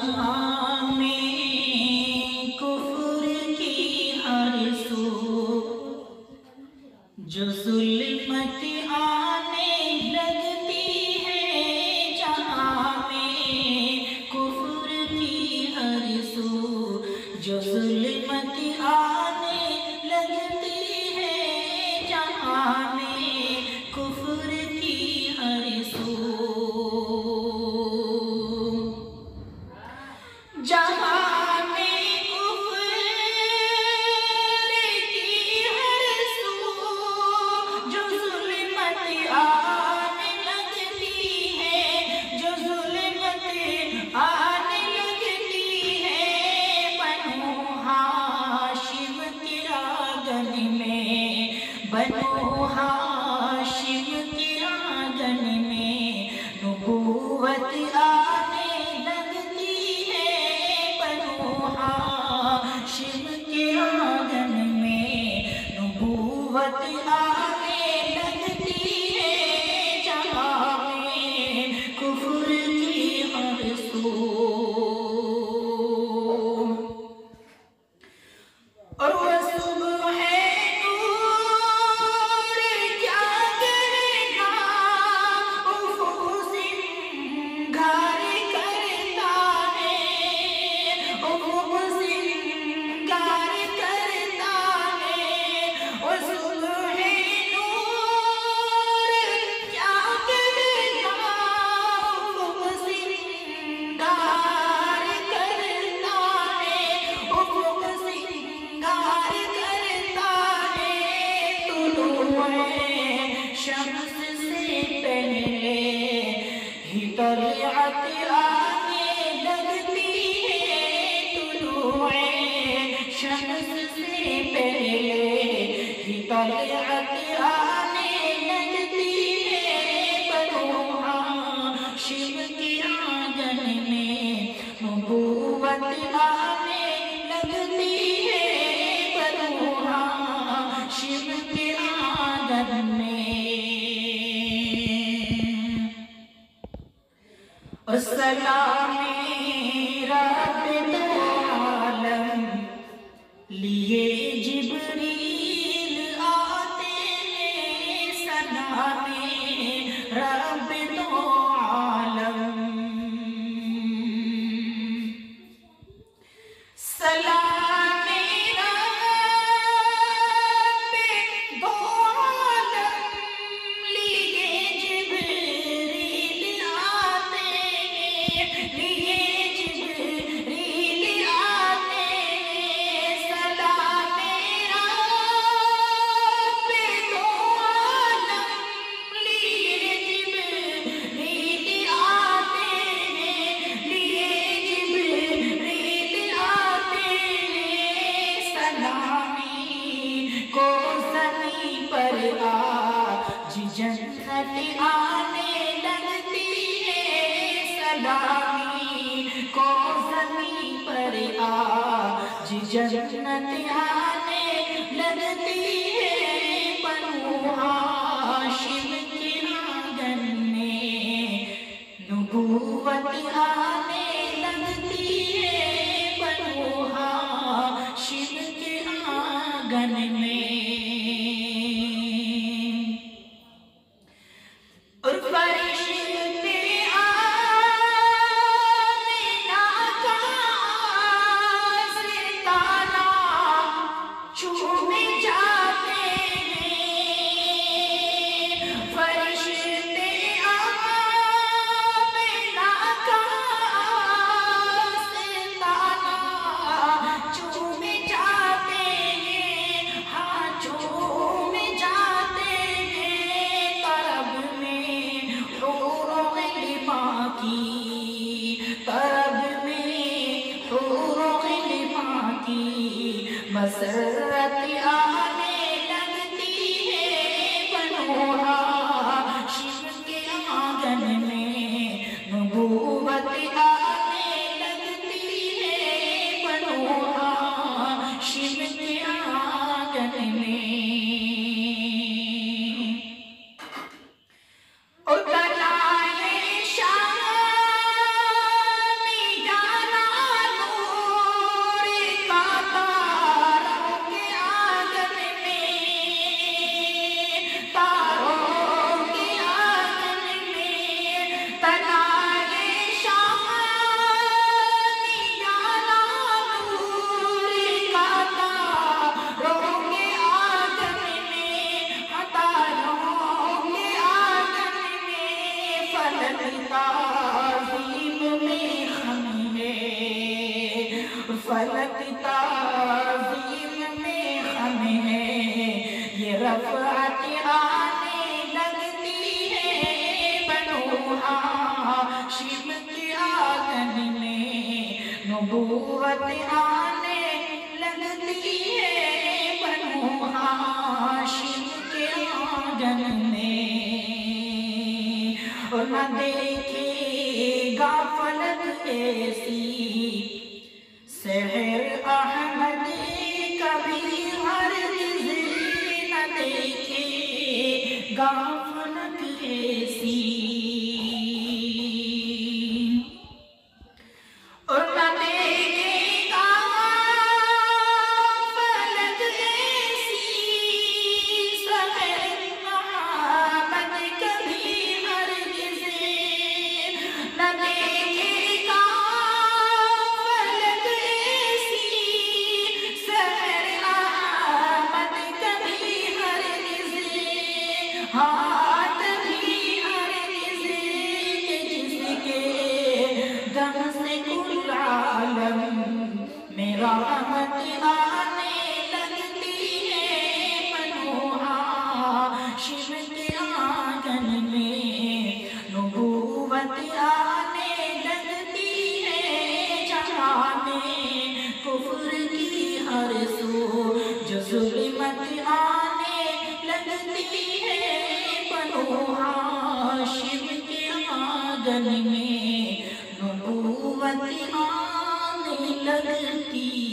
جہاں میں کفر کی ہر سو جو ظلمت آنے لگتی ہے، جہاں میں کفر کی ہر سو جو ظلمت آنے لگتی ہے، جہاں میں کفر کی ہر سو، جہاں میں کفر کی ہر سو جو ظلمت آنے لگتی ہے، جو ظلمت آنے لگتی ہے، بنو ہاشم کے آنگن میں، بنو ہاشم کے آنگن میں نبوت آنے لگتی ہے، بنو ہاشم کے آنگن میں نبوت آنے لگتی ہے، جہاں میں کفر کی ہر سو، اور وہ صبح ہے نور کیا کرنا، افق سنگار کرتا ہے، افق سنگار کرتا ہے، وہ صبح ہے نور کیا کرنا، افق سنگار کرتا ہے، افق سنگار کرتا ہے، طلوع شمس سے پہلے ہی طلعت آنے لگتی ہے، طلوع شمس سے پہلے ہی طلعت آنے لگتی ہے، بنو ہاشم کے آنگن میں نبوت آنے لگتی ہے، بنو ہاشم کے آنگن میں، سلام رب دو عالم لیے جبریل آتے ہیں، سلام رب دو عالم، سلام رب دو عالم لیے جبریل آتے ہیں، لیے جبریل آتے ہیں، سلام رب دو عالم لیے جبریل آتے ہیں، لیے جبریل آتے ہیں، سلامی کو زمین پر آج جنت آنے لگتی ہے، سلامی کو زمین پر آج جنت آنے لگتی ہے، بنو ہاشم کے آنگن میں نبوت آنے لگتی ہے، بنو ہاشم کے آنگن میں، اور فرشتے آمینہ کا آستانہ چومے جاتے ہیں، فرشتے آمینہ کا آستانہ چومے جاتے ہیں، ہاں چومے جاتے ہیں، طرب میں حور غلمان کی، طرب میں حور غلمان کی مسرت آنے لگتی ہے، بنو ہاشم کے آنگن میں نبوت آنے لگتی ہے، بنو ہاشم کے آنگن میں، اور کلائے شامی گانا فلک تعظیم میں ہم ہے، یہ رفعت آنے لگتی ہے بنو ہاشم کے آنگن میں، نبوت آنے لگتی ہے بنو ہاشم کے آنگن میں، اور نہ دیکھے گا فلک ایسی سحر احمد کبھی ہرگز نہ دیکھے گا فلک ایسی، اور نہ دیکھے گا فلک ایسی سحر احمد کبھی ہرگز نہ دیکھے گا فلک ایسی سحر احمد کبھی ہرگز، ہاتھ بھی ہرگز کہ جس کے دم سے کل عالم میرا رحمت آنے لگتی ہے بنو ہاشم کے آنگن میں، نبوت آنے لگتی ہے جہاں میں، کفر کی ہر سو جو ظلمت آنے لگتی ہے بنو ہاشم کے آنگن میں، نبوت آنے لگتی